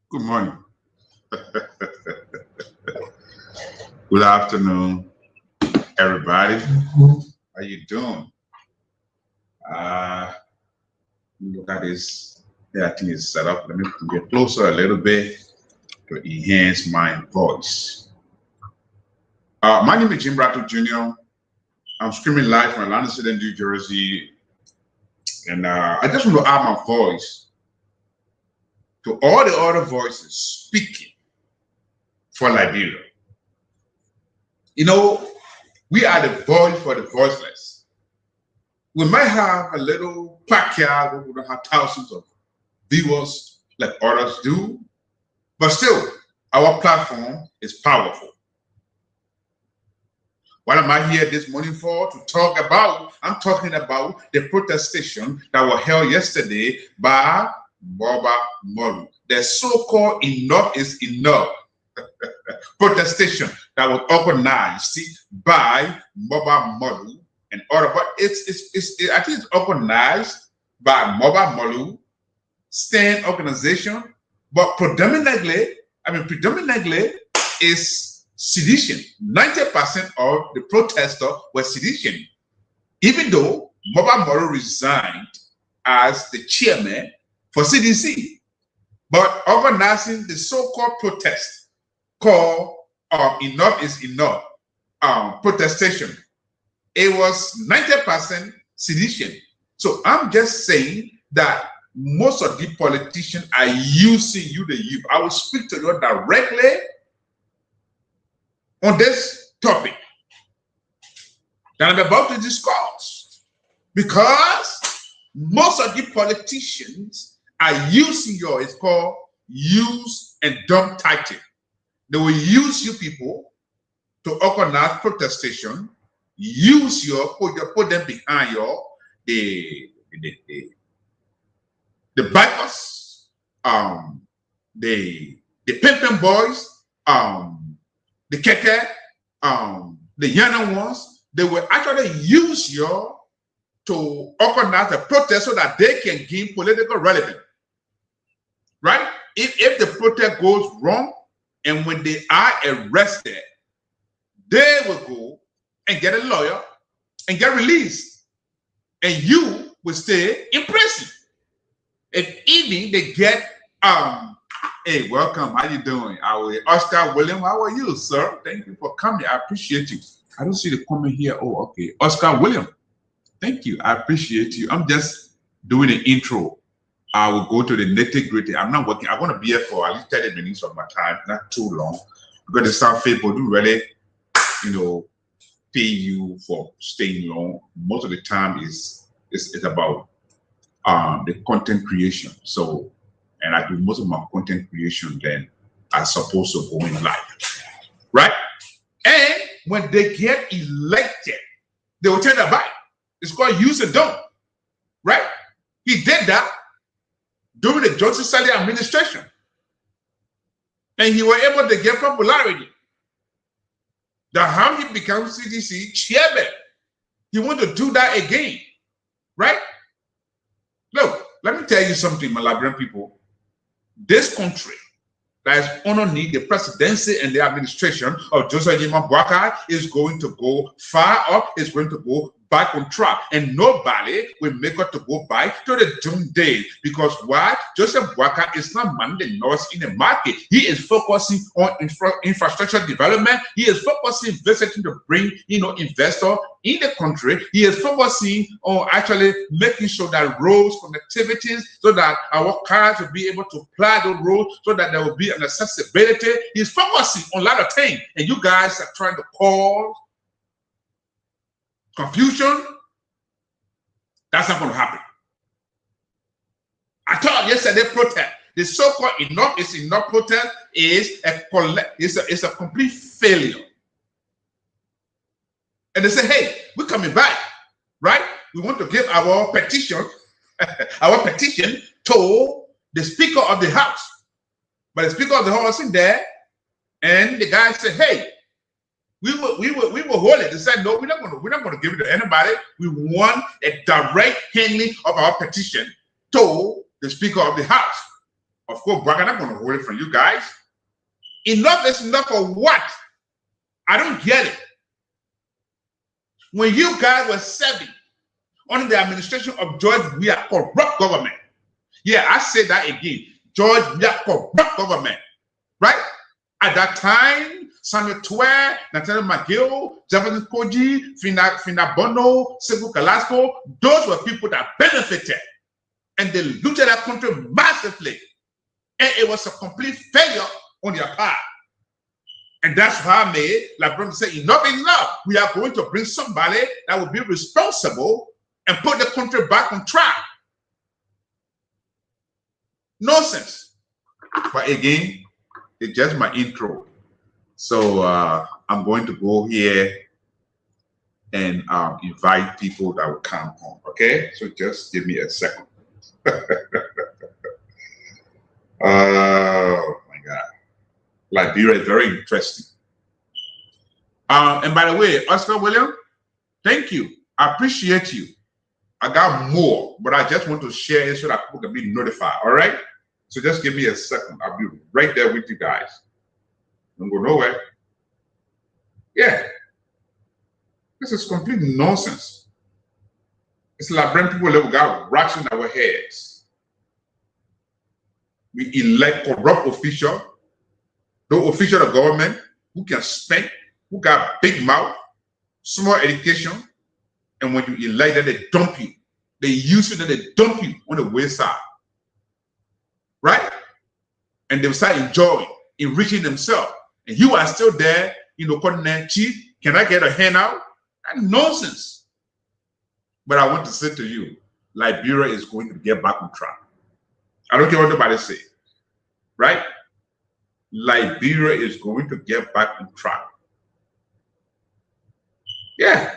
Good morning. Good afternoon, everybody. How you doing? Uh, Look at this. Yeah, I think it's set up. Let me get closer a little bit to enhance my voice. My name is Jim Rattle Jr. I'm screaming live from Atlantic City, New Jersey, and I just want to add my voice to all the other voices speaking for Liberia. You know, we are the voice for the voiceless. We might have a little backyard where we don't have thousands of viewers like others do, but still, our platform is powerful. What am I here this morning for? To talk about, I'm talking about the protestation that was held yesterday by Boba Moru. The so-called enough is enough protestation that was organized by Boba Moru and other, but I think it's organized by Moba Moru, stand organization, but predominantly is sedition. 90% of the protesters were sedition, even though Moba Moru resigned as the chairman for CDC, but organizing the so-called protest called enough is enough protestation. It was 90% sedition. So I'm just saying that most of the politicians are using you, the youth. I will speak to you directly on this topic that I'm about to discuss, because most of the politicians are using your, it's called use and dump tactic. They will use you people to organize protestation, use your, put them behind your, the bikers, the pimping boys, the keke, the younger ones. They will actually use you to organize a protest so that they can gain political relevance, right? If the protest goes wrong and when they are arrested, they will go and get a lawyer and get released, and you will stay in prison. If even they get hey, welcome, how you doing? Oscar William, how are you, sir? Thank you for coming. I appreciate you. I don't see the comment here. Oh, okay. Oscar William, thank you. I appreciate you. I'm just doing an intro. I will go to the nitty-gritty. I'm not working. I want to be here for at least 30 minutes of my time, not too long, because the South people do really, pay you for staying long. Most of the time is about the content creation. So, and I do most of my content creation then are supposed to go in live, right? And when they get elected, they will turn their back. It's called use and don't, right? He did that during the Johnson Sally administration, and he was able to get popularity. That's how he becomes CDC chairman. He want to do that again, right? Look, let me tell you something, my Liberian people. This country that is underneath the presidency and the administration of Joseph Jima Boakai is going to go far up, is going to go back on track, and nobody will make it to go back to the doom day. Because why? Joseph Boakai is not managing North in the market. He is focusing on infrastructure development. He is focusing visiting to bring investor in the country. He is focusing on actually making sure that roads connectivities, so that our cars will be able to ply the road, so that there will be an accessibility. He's focusing on a lot of things, and you guys are trying to cause confusion. That's not going to happen. I thought yesterday protest, the so-called enough is enough protest is a complete failure. And they say, hey, we're coming back, right? We want to give our petition to the Speaker of the House. But the Speaker of the House isn't there, and the guy said, hey, we will hold it. They said, no, we're not going to give it to anybody. We want a direct handling of our petition to the Speaker of the House. Of course, Braga, I'm not going to hold it from you guys. Enough is enough for what? I don't get it. When you guys were serving under the administration of George, we are corrupt government. Yeah, I say that again. George, we are corrupt government. Right? At that time, Samuel Twer, Nathaniel McGill, Jefferson Koji, Fina Bono, Sekou Kalasco, those were people that benefited. And they looted that country massively. And it was a complete failure on their part. And that's why LeBron said, enough is enough. We are going to bring somebody that will be responsible and put the country back on track. Nonsense. But again, it's just my intro. So I'm going to go here and invite people that will come on. Okay? So just give me a second. Oh my God. Liberia is very interesting. And by the way, Oscar William, thank you. I appreciate you. I got more, but I just want to share it so that people can be notified. All right? So just give me a second. I'll be right there with you guys. Don't go nowhere. Yeah. This is complete nonsense. It's like bring people that we got rocks in our heads. We elect corrupt officials, those officials of government who can spend, who got big mouth, small education, and when you elect them, they dump you. They use you, then they dump you on the wayside. Right? And they start enjoying, enriching themselves. And you are still there, calling them cheap. Can I get a handout? That's nonsense. But I want to say to you, Liberia is going to get back on track. I don't care what nobody say. Right? Liberia is going to get back on track. Yeah.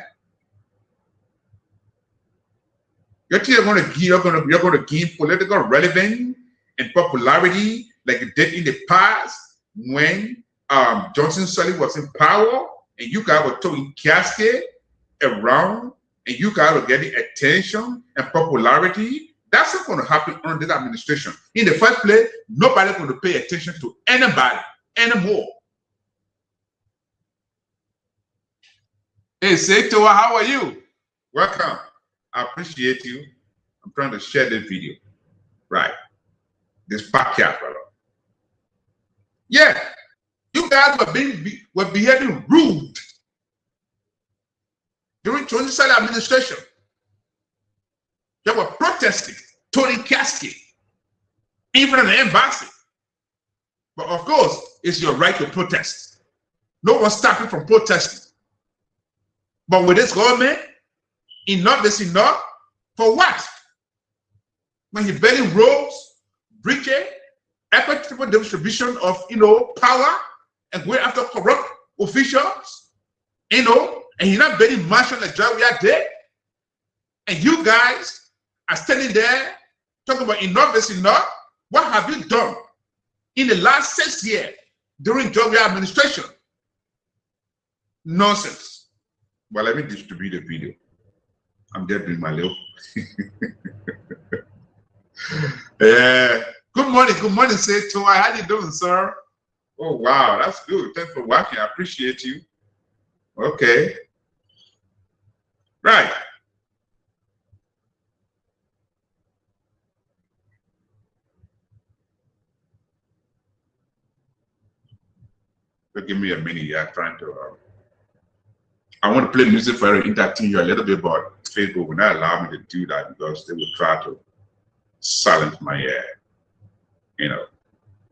You're going to gain political relevance and popularity like it did in the past when Johnson Sully was in power and you guys were throwing casket around and you guys were getting attention and popularity. That's not going to happen under this administration. In the first place, nobody's going to pay attention to anybody anymore. Hey, Seitoa, how are you? Welcome. I appreciate you. I'm trying to share this video. Right. This podcast, brother. Yeah. You guys were behaving rude during Tony Sully administration. They were protesting, throwing casket, even in the embassy. But of course, it's your right to protest. No one's stopping from protesting. But with this government, enough is enough. For what? When he barely rose, breaching, equitable distribution of power and going after corrupt officials, and he's not barely marching like job we are there. And you guys are standing there talking about enough is enough. What have you done in the last 6 years during Georgia administration? Nonsense. But let me distribute the video. I'm there doing my little. Good morning, Seitoa. How you doing, sir? Oh wow, that's good. Thanks for watching. I appreciate you. Okay. Right. So give me a minute. Yeah, trying to. I want to play music for you, entertain you a little bit, but Facebook will not allow me to do that because they will try to silence my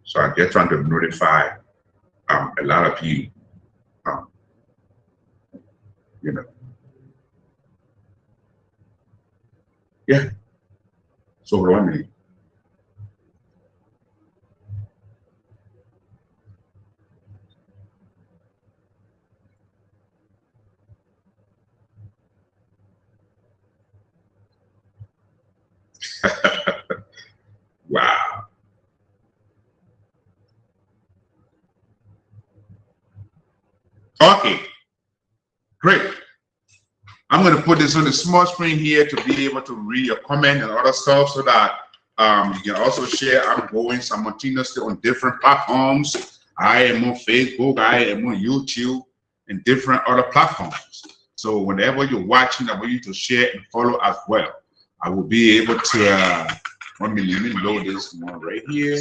So I get trying to notify a lot of you, Yeah. So 1 minute. Wow. Okay. Great. I'm going to put this on the small screen here to be able to read your comment and other stuff so that You can also share. I'm going simultaneously on different platforms. I am on Facebook, I am on YouTube, and different other platforms. So whenever you're watching, I want you to share and follow as well. I will be able to, let me load this one right here.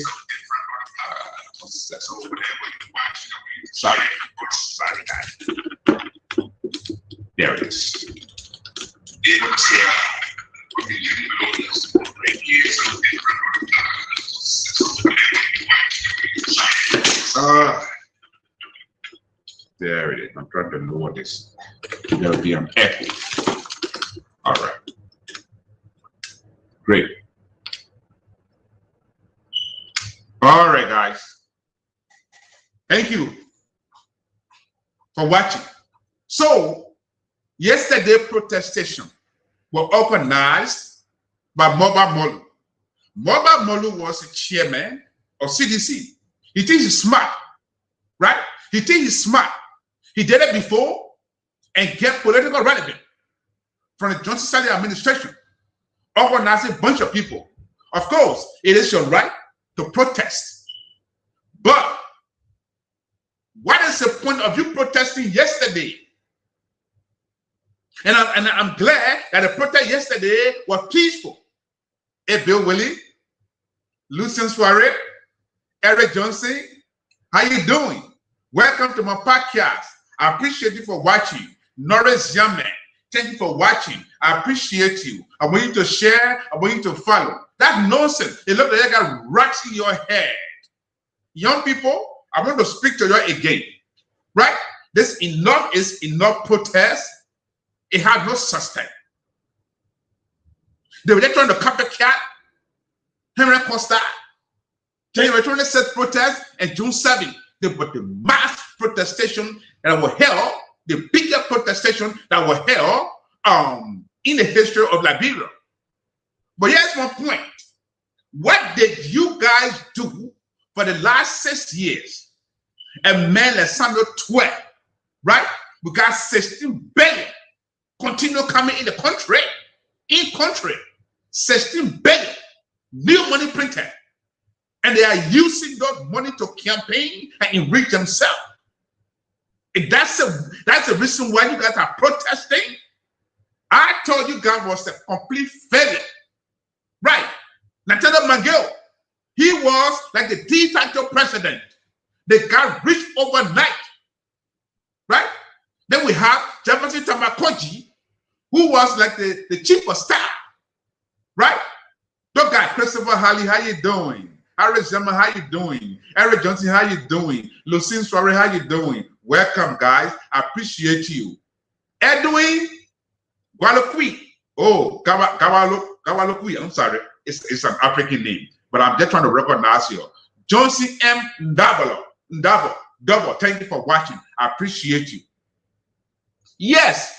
Sorry, guys. There it is. There it is. I'm trying to lower this. There'll be an echo. All right. Great. All right, guys. Thank you for watching. So, yesterday protestation were organized by Moba Molu. Moba Molu was the chairman of CDC. He thinks he's smart, right? He thinks he's smart. He did it before and get political relevance from the Johnson Sally administration, organizing a bunch of people. Of course, it is your right to protest. But what is the point of you protesting yesterday? And I'm glad that the protest yesterday was peaceful. Hey, Bill Willie, Lucien Soiree, Eric Johnson, how you doing? Welcome to my podcast. I appreciate you for watching. Norris Yaman, thank you for watching. I appreciate you. I want you to share. I want you to follow. That's nonsense. It looks like you got rats in your head. Young people, I want to speak to you again. Right? This enough is enough protest. It had no sustain. They were trying to copycat Henry Costa. They were trying to set protest and June 7th. They were the mass protestation that were held, the biggest protestation that were held in the history of Liberia. But here's my point. What did you guys do for the last 6 years? A man like Samuel 12, right? We got 16 billion continue coming in the country. In country, 16 billion new money printed. And they are using those money to campaign and enrich themselves. And that's the reason why you guys are protesting. I told you guys was a complete failure. Right. Lieutenant Mangel, he was like the de facto president. They got rich overnight. Right? Then we have Jefferson Tamakoji, who was like the chief of staff. Right? That guy, Christopher Halley, how you doing? Harry Zema, how you doing? Eric Johnson, how you doing? Lucien Soiree, how you doing? Welcome, guys. I appreciate you. Edwin Gualokwi. Oh, Gawalokwi. I'm sorry. It's an African name, but I'm just trying to recognize you. Johnson M. Ndabo. Thank you for watching. I appreciate you. Yes.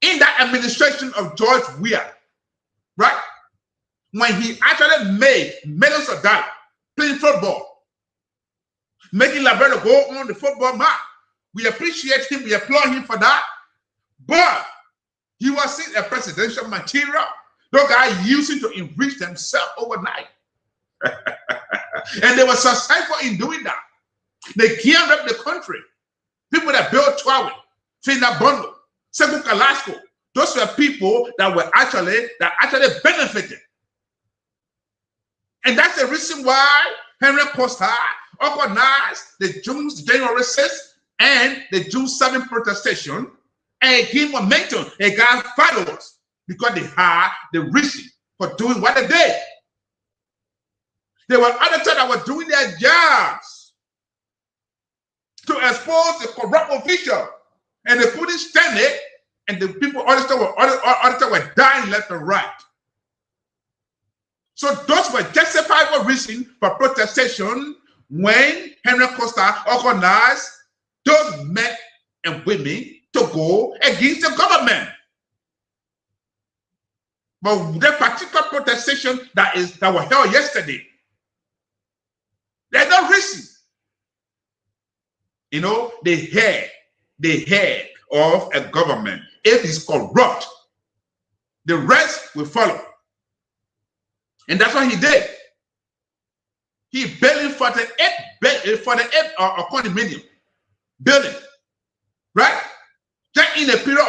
In that administration of George Weah, right? When he actually made millions of dollars playing football, making Liberia go on the football map. We appreciate him, we applaud him for that. But he was seen a presidential material. Those guys using to enrich themselves overnight. And they were successful in doing that. They geared up the country. People that built Twawe, Fina Bondo, Sekou Kalasco, those were people that were actually benefited. And that's the reason why Henry Costa organized the January 6th and the June 7th protestation and gave momentum and got followers because they had the reason for doing what they did. There were others that were doing their jobs to expose the corrupt official, and they couldn't stand it, and the people others were dying left and right. So those were justifiable reasons for protestation when Henry Costa organized those men and women to go against the government. But the particular protestation that was held yesterday, there's no reason. You know, the head of a government, if it's corrupt, the rest will follow. And that's what he did. He building for the condominium building, right? Just in a period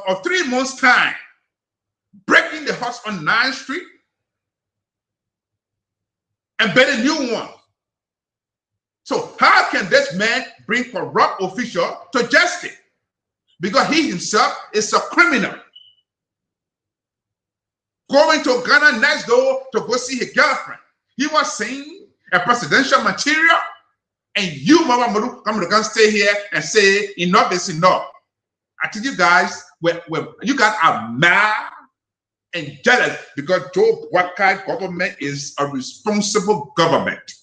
of 3 months' time, breaking the house on 9th Street and building new one. So how can this man bring corrupt official to justice? Because he himself is a criminal. Going to Ghana next door to go see his girlfriend. He was saying a presidential material, and you, Mama Madu, come to stay here and say enough is enough. I tell you guys, when you guys are mad and jealous because Joe Boakai government is a responsible government.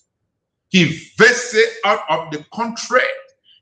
He visited out of the country.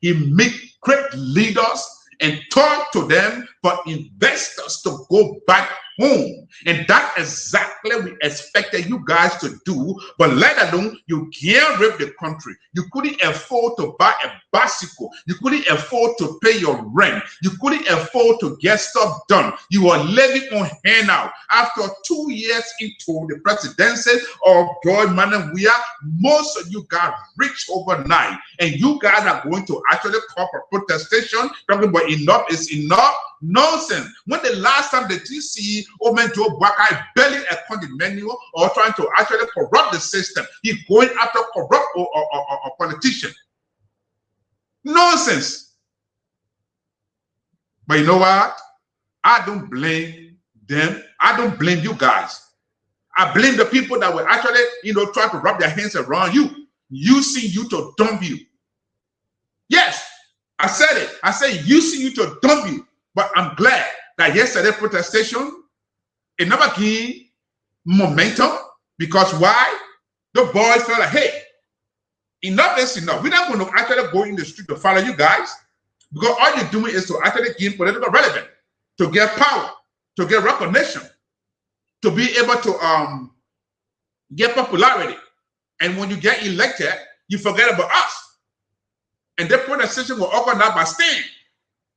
He meet great leaders and talk to them for investors to go back home. And that's exactly we expected you guys to do, but let alone you can't rip the country. You couldn't afford to buy a bicycle. You couldn't afford to pay your rent. You couldn't afford to get stuff done. You are living on handout. After 2 years into the presidency of George Manawia, most of you got rich overnight, and you guys are going to actually call for protestation, talking about enough is enough. Nonsense. When the last time did you see Omen Joe Boakai building a condominium or trying to actually corrupt the system? He's going after corrupt or politician. Nonsense. But you know what? I don't blame them. I don't blame you guys. I blame the people that were actually, trying to wrap their hands around you, using you to dump you. Yes, I said it. I said using you to dump you. But I'm glad that yesterday protestation, it never gave momentum, because why? The boys felt like, hey, enough is enough. We're not going to actually go in the street to follow you guys, because all you're doing is to actually gain political relevance, to get power, to get recognition, to be able to get popularity. And when you get elected, you forget about us. And the protestation will organize by stand,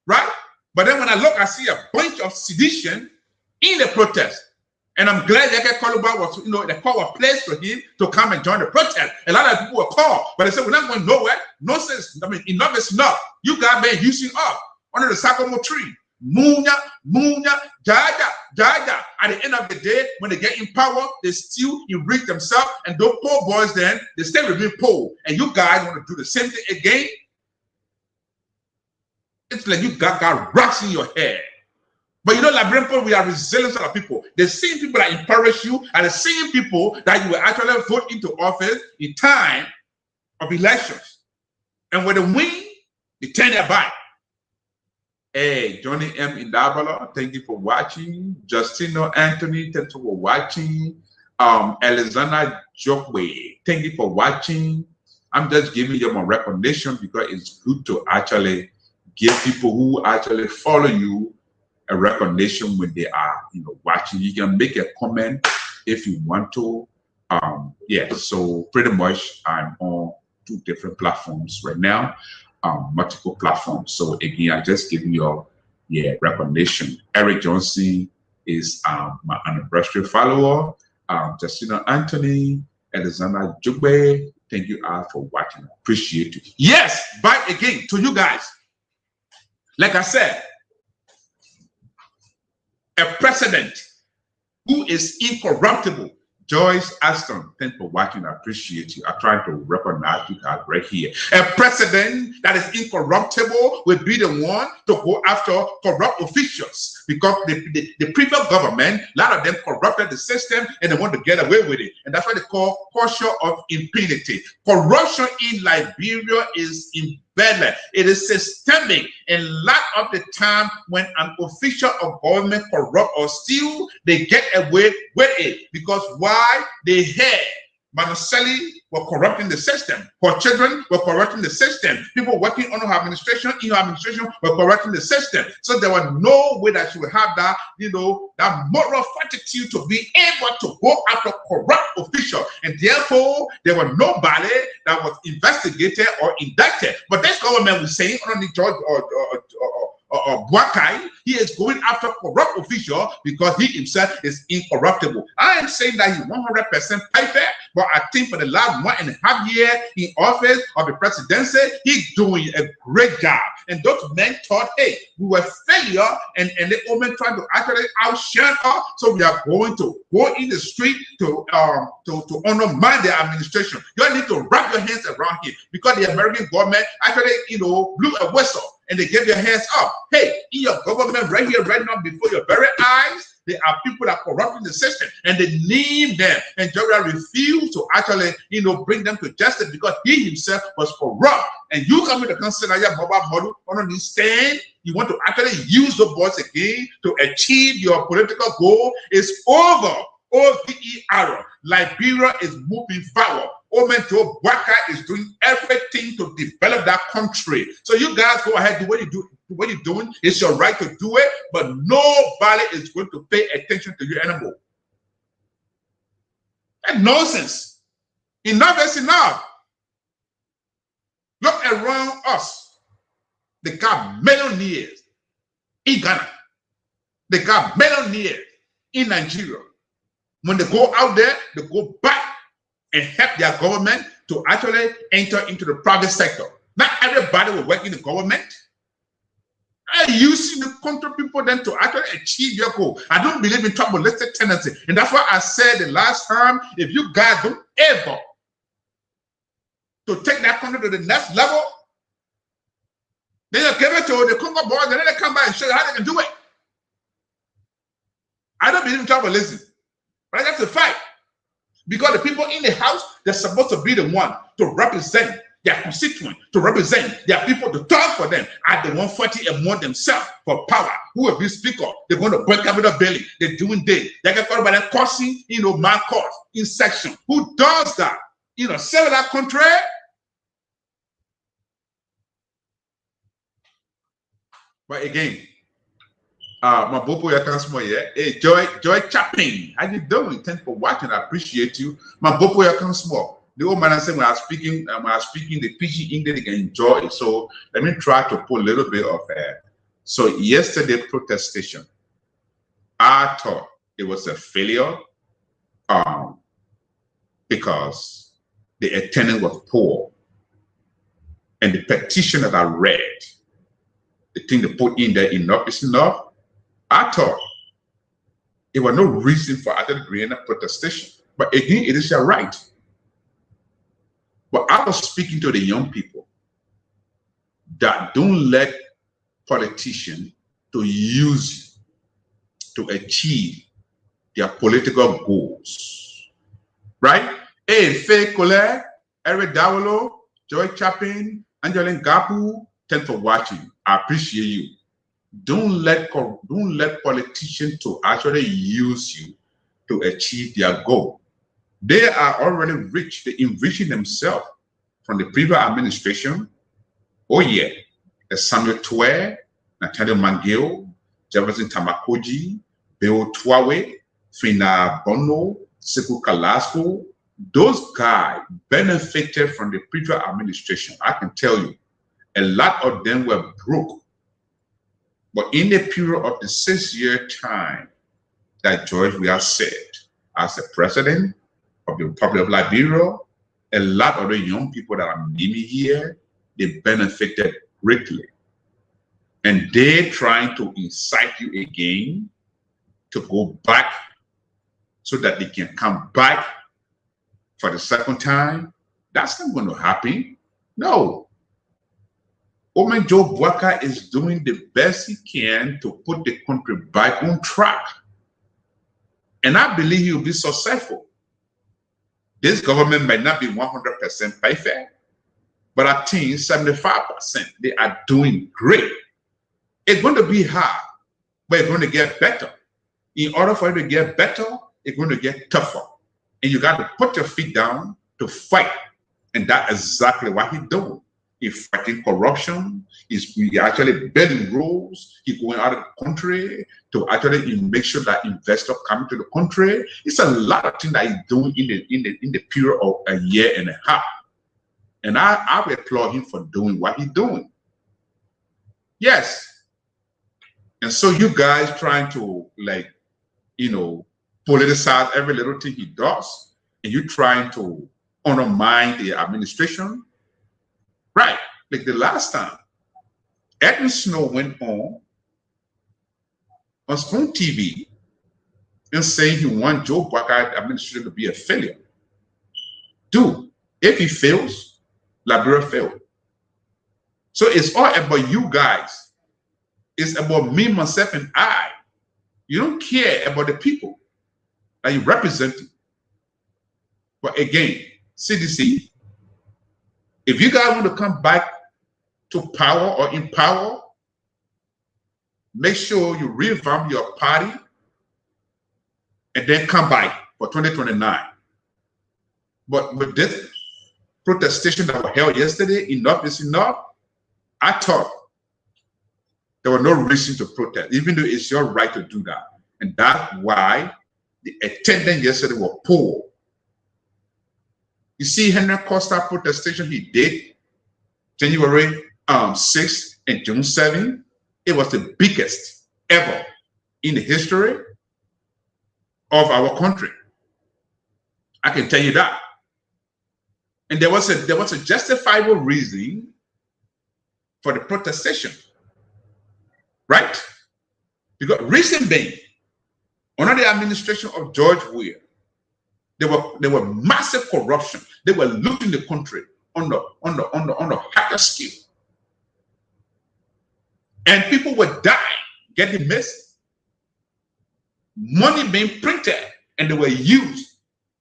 right? But then when I look, I see a bunch of sedition in the protest. And I'm glad that Kaluba was, they called a place for him to come and join the protest. A lot of people were called, but they said, we're not going nowhere. Nonsense. I mean, enough is enough. You got men using up under the sycamore tree. Munya, jaja. At the end of the day, when they get in power, they still enrich themselves. And those poor boys then, they still remain poor. And you guys want to do the same thing again? It's like you got rocks in your head. But Liberian people, we are resilient sort of people. The same people that encourage you are the same people that you will actually vote into office in time of elections. And when they win, they turn their back. Hey, Johnny M. Indabala, thank you for watching. Justino Anthony, thank you for watching. Alexander Jokwe, thank you for watching. I'm just giving you my recognition because it's good to actually give people who actually follow you a recognition when they are, watching. You can make a comment if you want to. Yeah, so pretty much I'm on 2 different platforms right now, multiple platforms. So again, I just give you your recognition. Eric Johnson is my anniversary follower. Justino Anthony, Alexander Jugbe, thank you all for watching. I appreciate it. Yes, back again to you guys. Like I said, a president who is incorruptible. Joyce Aston, thanks for watching. I appreciate you. I'm trying to recognize you guys right here. A president that is incorruptible will be the one to go after corrupt officials, because the previous government, a lot of them corrupted the system and they want to get away with it. And that's what they call culture of impunity. Corruption in Liberia is embedded. It is systemic. And a lot of the time when an official of government corrupt or steal, they get away with it. Because why? They had Manuseli were corrupting the system. For children were corrupting the system. People working on her administration, in her administration, were corrupting the system. So there was no way that she would have that, that moral fortitude to be able to go after corrupt officials. And therefore, there was nobody that was investigated or indicted. But this government was saying, only George Buakai. He is going after corrupt official because he himself is incorruptible. I am saying that he's 100% perfect, but I think for the last 1.5 years in office of the presidency, he's doing a great job. And those men thought, hey, we were failure, and the women trying to actually outshine us, so we are going to go in the street to undermine the administration. You need to wrap your hands around here because the American government actually, blew a whistle and they gave their hands up. Hey, in your government right here, right now, before your very eyes, there are people that are corrupting the system, and they name them. And Joshua refused to actually, bring them to justice because he himself was corrupt. And you come to the consider your mobile model on this stand. You want to actually use the boards again to achieve your political goal. It's over. OVE Liberia is moving forward. Omen Joe Bwaka is doing everything to develop that country. So you guys go ahead, do what you do. What you're doing, it's your right to do it, but nobody is going to pay attention to you anymore. That's nonsense. Enough is enough. Look around us. They got millionaires in Ghana. They got millionaires in Nigeria. When they go out there, they go back and help their government to actually enter into the private sector. Not everybody will work in the government. You see the country people then to actually achieve your goal. I don't believe in tribalistic tendency. And that's why I said the last time, if you guys don't ever to take that country to the next level, then you give it to the Congo boys and then they come back and show you how they can do it. I don't believe in tribalism, but that's a fact. Because the people in the house, they're supposed to be the one to represent their constituent, to represent their people, to talk for them. At the 140 and more themselves for power. Who will be speaker? They're going to break capital belly. They're doing this. They get called by that causing, man cause in section. Who does that? Sell that country. But again, my bopo yakan here. Hey, Joy Chapping, how you doing? Thanks for watching. I appreciate you. My bopo yakan small. The old man said when I was speaking the PG English, they can enjoy it. So let me try to put a little bit of so yesterday protestation, I thought it was a failure because the attendance was poor. And the petition that I read, the thing they put in there, enough is enough. I thought there was no reason for actually bringing a protestation. But again, it is your right. But I was speaking to the young people that don't let politicians to use you to achieve their political goals. Right? Hey, Faye Colette, Eric Dawolo, Joy Chapin, Angeline Gapu, thanks for watching. I appreciate you. Don't let politicians to actually use you to achieve their goal. They are already rich. They're enriching themselves from the previous administration. Oh yeah, the Samuel Twe, Nathaniel Mangeo, Jefferson Tamakoji, Bill Twawe, Fina Bono, Sekou Kalasco. Those guys benefited from the previous administration. I can tell you, a lot of them were broke. But in the period of the 6-year time that George Weah served as the president of the Republic of Liberia, a lot of the young people that are naming here, they benefited greatly. And they're trying to incite you again to go back so that they can come back for the second time. That's not going to happen. No. Omen Joe Bwaka is doing the best he can to put the country back on track. And I believe he will be successful. This government might not be 100% perfect, but I think 75%, they are doing great. It's going to be hard, but it's going to get better. In order for it to get better, it's going to get tougher. And you got to put your feet down to fight. And that's exactly what he's doing. He's fighting corruption. He's actually building rules. He's going out of the country to actually make sure that investors come to the country. It's a lot of things that he's doing in the period of a year and a half. And I applaud him for doing what he's doing. Yes, And so you guys trying to, like, politicize every little thing he does, and you trying to undermine the administration, right? Like the last time, Edwin Snow went on Spoon TV and saying he wants Joe Biden administration to be a failure. Dude, if he fails, Liberia failed. So it's all about you guys. It's about me, myself, and I. You don't care about the people that you represent. But again, CDC, if you guys want to come back to power or in power, make sure you revamp your party and then come back for 2029. But with this protestation that was held yesterday, enough is enough. I thought there was no reason to protest, even though it's your right to do that. And that's why the attendance yesterday was poor. You see Henry Costa protestation he did January 6th and June 7th. It was the biggest ever in the history of our country. I can tell you that. And there was a justifiable reason for the protestation, right? Because reason being, under the administration of George Weah, there were massive corruption. They were looting the country on the higher scale, and people were dying, getting missing, money being printed, and they were used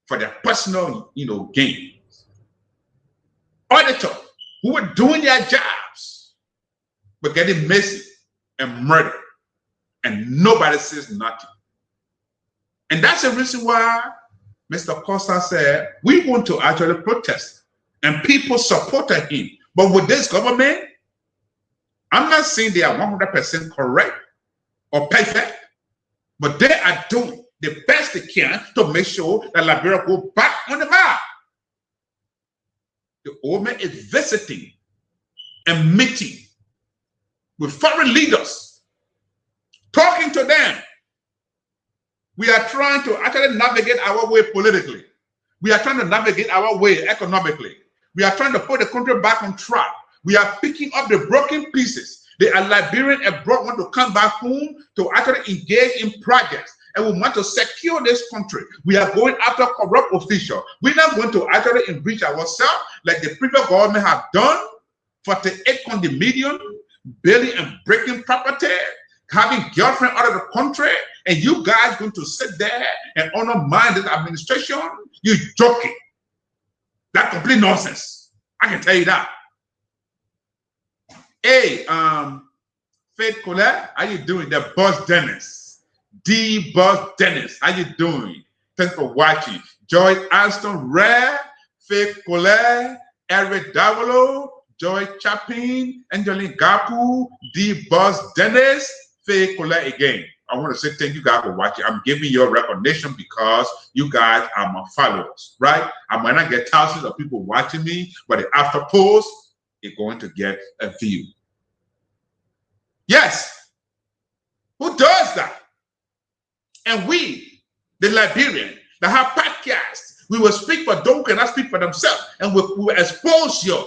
for their personal, gains. Auditors who were doing their jobs were getting messy and murdered, and nobody says nothing. And that's the reason why Mr. Costa said, we want to actually protest, and people supported him. But with this government, I'm not saying they are 100% correct or perfect, but they are doing the best they can to make sure that Liberia go back on the map. The old man is visiting and meeting with foreign leaders, talking to them. We are trying to actually navigate our way politically. We are trying to navigate our way economically. We are trying to put the country back on track. We are picking up the broken pieces. The Liberian abroad want to come back home to actually engage in projects. And we want to secure this country. We are going after corrupt officials. We're not going to actually enrich ourselves like the previous government have done, 48 condominium, building and breaking property, having girlfriend out of the country, and you guys going to sit there and undermine this administration? You're joking. That's complete nonsense. I can tell you that. Hey, Faith Colette, how you doing? The Boss Dennis. The Boss Dennis, how you doing? Thanks for watching. Joy Aston Rare, Faith Colette, Eric Davolo, Joy Chapin, Angeline Gapu, The Boss Dennis, Faith Colette again. I want to say thank you guys for watching. I'm giving you recognition because you guys are my followers, right? I might not get thousands of people watching me, but the after post is going to get a view. Yes. Who does that? And we, the Liberian, that have podcasts, we will speak for those who cannot speak for themselves, and we will expose you.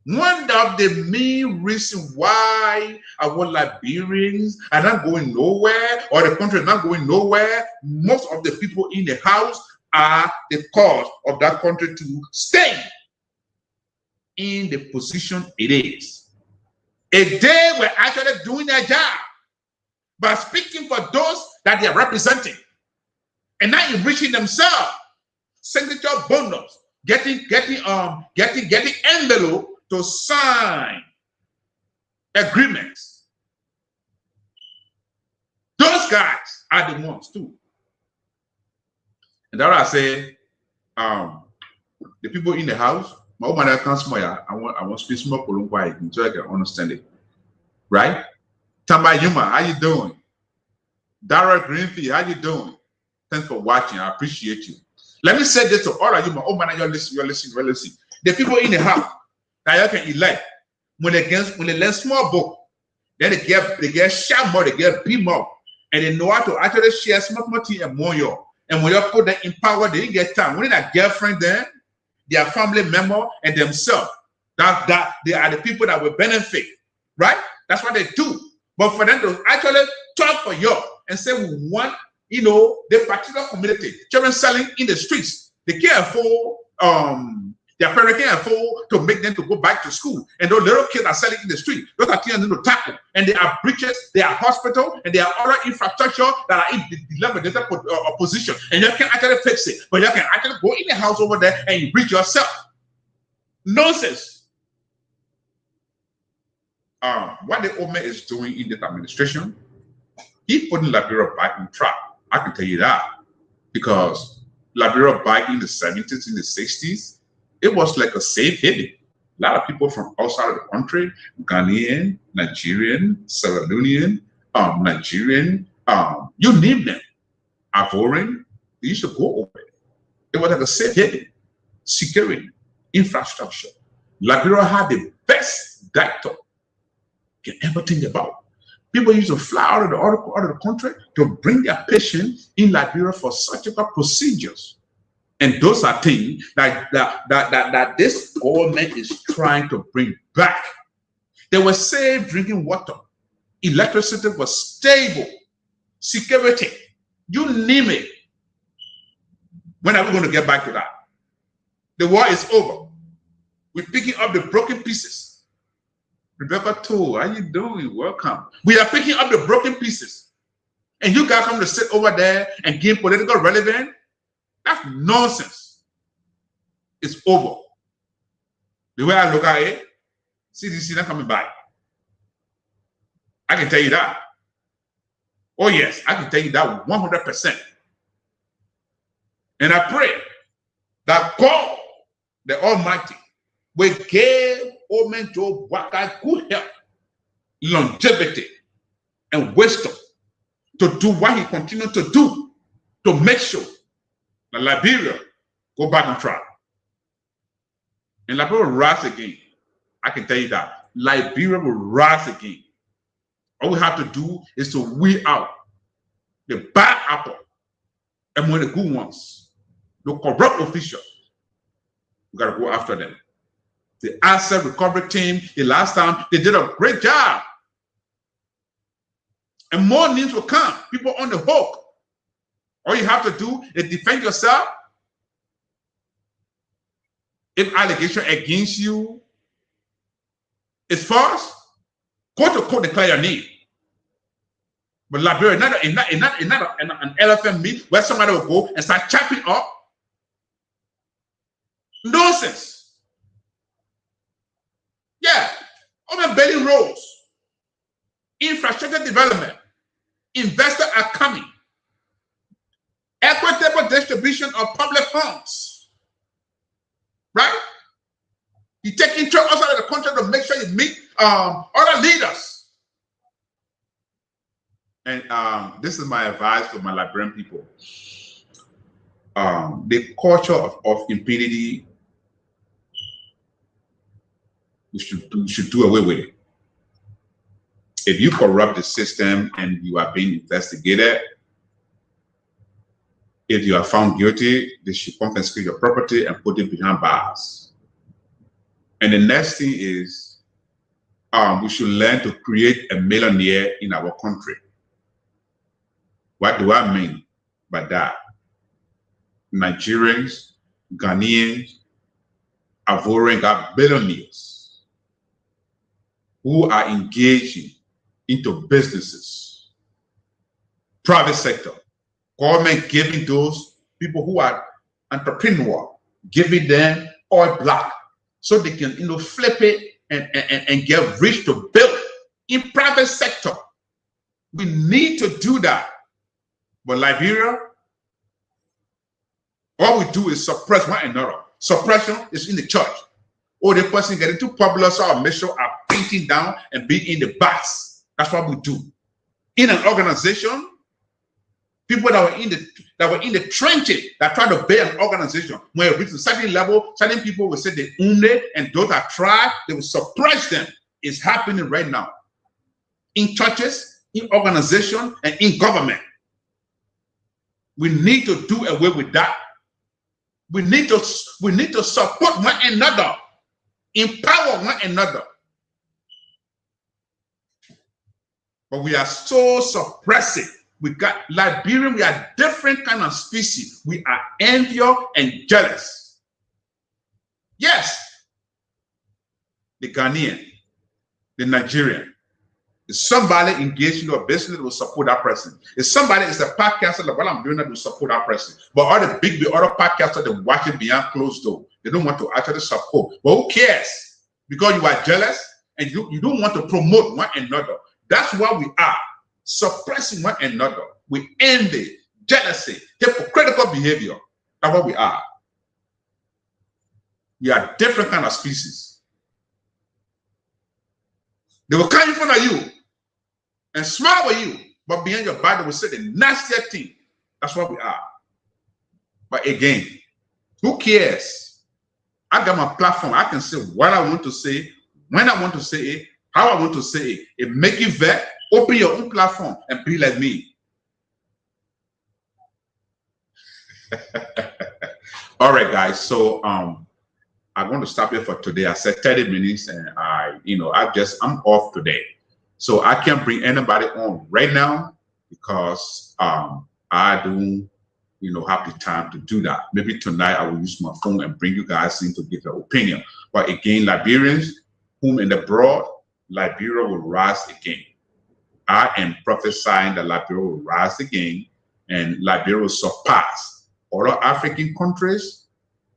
One of the main reasons why our Liberians are not going nowhere, or the country is not going nowhere, most of the people in the house are the cause of that country to stay in the position it is. If they were actually doing their job by speaking for those that they are representing and not enriching themselves, signature bonus, getting envelope to sign agreements. Those guys are the ones too. And that's why I say, the people in the house, my woman I can't smile. I want to speak small quiet so I can understand it. Right? Tamba Yuma, how you doing? Dara Greenfield, how you doing? Thanks for watching. I appreciate you. Let me say this to all of you, my oh man, you're listening. The people in the house, that you can elect. When they learn small book, Then they get shot more, they get beat more, and they know how to actually share some money and more. And when you put them in power, they didn't get time. When that girlfriend, then their family member and themselves, that they are the people that will benefit, right? That's what they do. But for them to actually talk for you and say we want, the particular community, children selling in the streets, they can't afford, their parents can't afford to make them to go back to school. And those little kids are selling in the street. Those are things to tackle. And they are bridges, they are hospital, and they are other infrastructure that are in the dilapidated position. And you can actually fix it. But you can actually go in the house over there and you bridge yourself. Nonsense. What the Ome is doing in this administration, he putting Liberia back in track. I can tell you that. Because Liberia back in the 70s, in the 60s, it was like a safe haven. A lot of people from outside of the country, Ghanaian, Nigerian, Sierra Leonean, Nigerian, you name them, Ivorian, they used to go over it. It was like a safe haven, security, infrastructure. Liberia had the best doctor you can ever think about. People used to fly out of the country to bring their patients in Liberia for surgical procedures. And those are things that this government is trying to bring back. They were safe drinking water. Electricity was stable. Security. You name it. When are we going to get back to that? The war is over. We're picking up the broken pieces. Rebecca too, how you doing? Welcome. We are picking up the broken pieces. And you guys come to sit over there and give political relevance? That's nonsense. It's over. The way I look at it, CDC not coming back. I can tell you that. Oh yes, I can tell you that 100%. And I pray that God, the Almighty, will give Omen Joe Waka good health, longevity, and wisdom to do what he continues to do to make sure that Liberia go back on track. And Liberia will rise again. I can tell you that. Liberia will rise again. All we have to do is to weed out the bad apple and when the good ones, the corrupt officials, we got to go after them. The asset recovery team, the last time, they did a great job. And more needs will come. People on the hook. All you have to do is defend yourself. If allegation against you is false, go to court, declare your name. But Liberia, not an elephant meat where somebody will go and start chopping up. Nonsense. Yeah, over building roads, infrastructure development, investors are coming, equitable distribution of public funds, right? You take interest outside of the country to make sure you meet other leaders. And this is my advice for my Liberian people. The culture of impunity, we should do away with it. If you corrupt the system and you are being investigated, if you are found guilty, they should confiscate your property and put it behind bars. And the next thing is, we should learn to create a millionaire in our country. What do I mean by that? Nigerians, Ghanaians, Ivorians got billionaires who are engaging into businesses, private sector, government giving those people who are entrepreneur, giving them oil block so they can flip it and get rich to build in private sector. We need to do that. But Liberia, all we do is suppress one another. Suppression is in the church. Or the person getting too popular, so our mission are painting down and being in the box. That's what we do. In an organization, people that were in the trenches that try to build an organization, when it reaches a certain level, certain people will say they own it, and those that try, they will suppress them. It's happening right now. in churches, in organization, and in government. We need to do away with that. We need to support one another, empower one another. But we are so suppressive. We got Liberian, we are different kind of species. We are envious and jealous. Yes, the Ghanaian, the Nigerian, if somebody engaged in a business that will support that person. If somebody is a podcaster, like what I'm doing that will support that person. But all the other podcasters, they're watching behind closed door. They don't want to actually support. But who cares? Because you are jealous and you don't want to promote one another. That's what we are. Suppressing one another. We envy, jealousy, hypocritical behavior. That's what we are. We are different kind of species. They will come in front of you and smile with you, but behind your back they will say the nastiest thing. That's what we are. But again, who cares? I got my platform. I can say what I want to say, when I want to say it, how I want to say it. It make you vet. Open your own platform and be like me. All right, guys. So I'm going to stop here for today. I said 30 minutes, and I'm off today, so I can't bring anybody on right now because I don't have the time to do that. Maybe tonight I will use my phone and bring you guys in to give your opinion. But again, Liberians, whom in the broad, Liberia will rise again. I am prophesying that Liberia will rise again and Liberia will surpass other African countries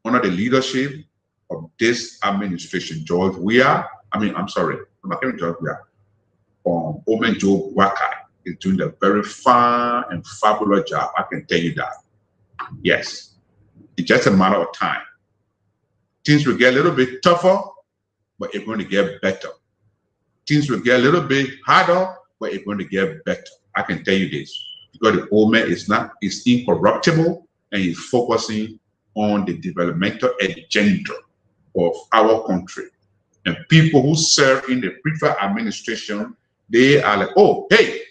under the leadership of this administration. George Weah, I'm sorry, not even George Weah. Omen Joe Wakai is doing a very fine and fabulous job. I can tell you that. Yes, it's just a matter of time. Things will get a little bit tougher, but it's going to get better. Things will get a little bit harder, but it's going to get better. I can tell you this because the old man is incorruptible and he's focusing on the developmental agenda of our country. And people who serve in the previous administration, they are like, oh, hey,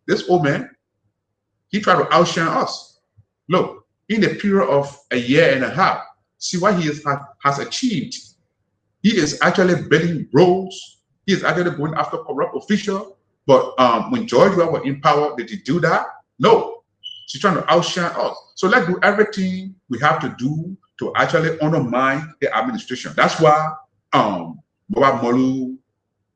this old man, he tried to outshine us. Look, in the period of a year and a half, see what he has achieved. He is actually building roads. He is actually going after corrupt officials. But when George was in power, did he do that? No. She's trying to outshine us. So let's do everything we have to do to actually undermine the administration. That's why Baba Molu,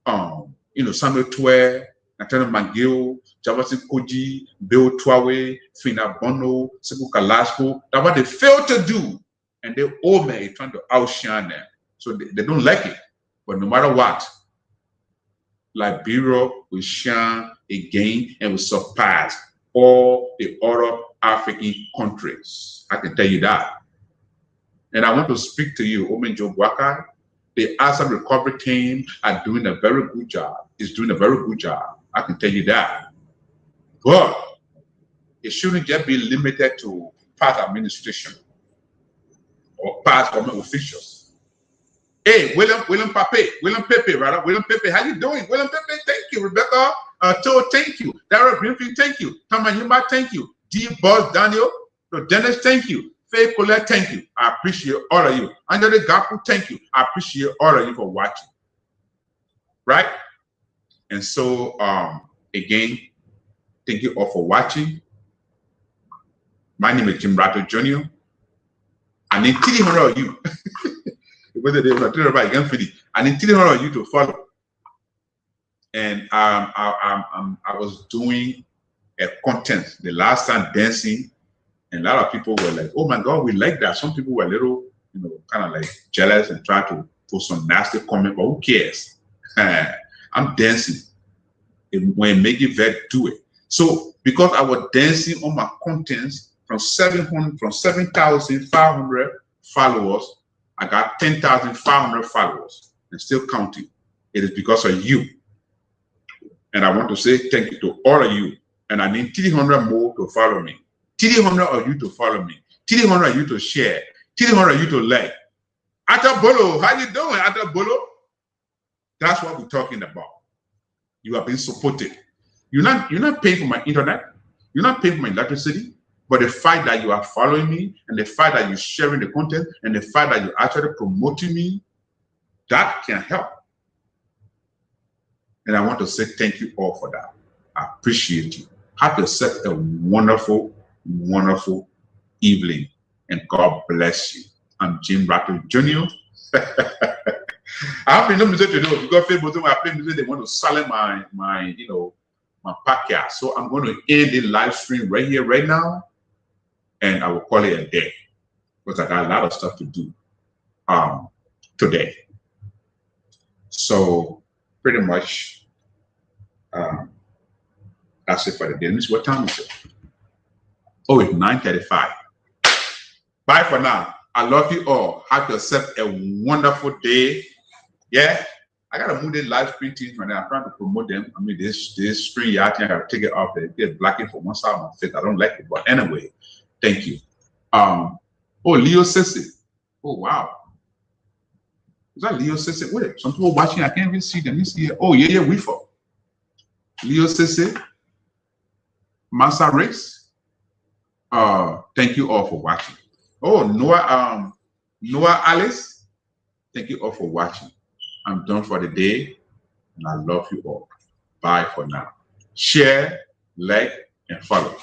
Samuel Twe, Nathaniel Mangio, Javasin Koji, Bill Twawe, Fina Bono, Sekou Kalashko, that's what they failed to do. And the old man is trying to outshine them. So they don't like it. But no matter what, Liberia will shine again and will surpass all the other African countries. I can tell you that. And I want to speak to you, Omen Joe Wakai. The asset recovery team are doing a very good job. It's doing a very good job. I can tell you that. But it shouldn't just be limited to past administration or past government officials. Hey, William Pepe, rather. William Pepe, how you doing? William Pepe, thank you. Rebecca, Toe, thank you. Darrell Greenfield, thank you. Tamanyumba, thank you. D. Boss Daniel, Dennis, thank you. Faye Colette, thank you. I appreciate all of you. Angela Gapu, thank you. I appreciate all of you for watching. Right? And so, again, thank you all for watching. My name is Jim Ratto Jr. And then 300 of you. Whether they were again for and in 300 of you to follow. And I was doing a content the last time dancing, and a lot of people were like, "Oh my God, we like that." Some people were a little, kind of like jealous and try to put some nasty comment, but who cares? I'm dancing. When make it vet, do it. So because I was dancing on my contents from 7,500 followers. I got 10,500 followers and still counting. It is because of you. And I want to say thank you to all of you. And I need 300 more to follow me. 300 of you to follow me. 300 of you to share. 300 of you to like. Atabolo, how you doing, Atabolo? That's what we're talking about. You are being supported. You're not paying for my internet. You're not paying for my electricity. But the fact that you are following me, and the fact that you're sharing the content, and the fact that you're actually promoting me, that can help. And I want to say thank you all for that. I appreciate you. Have yourself a wonderful, wonderful evening, and God bless you. I'm Jim Rattle Jr. I have no music to do because Facebook, when I play music, they want to silence my my podcast. So I'm going to end the live stream right here, right now, and I will call it a day because I got a lot of stuff to do today. So pretty much that's it for the day. Let me see what time is it. Oh, it's 9:35. Bye for now. I love you all. Have yourself a wonderful day. Yeah, I gotta move the live stream teams right now. I'm trying to promote them. I mean, this screen, I think I gotta take it off. They get blacking for one side of my face. I don't like it, but anyway, thank you. Oh, Leo Sissy. Oh wow, is that Leo Sissy? Wait, some people watching. I can't even see them. Let me see it. Oh yeah, Weaver. Leo Sissy. Massa Race. Thank you all for watching. Oh, Noah Alice. Thank you all for watching. I'm done for the day, and I love you all. Bye for now. Share, like, and follow.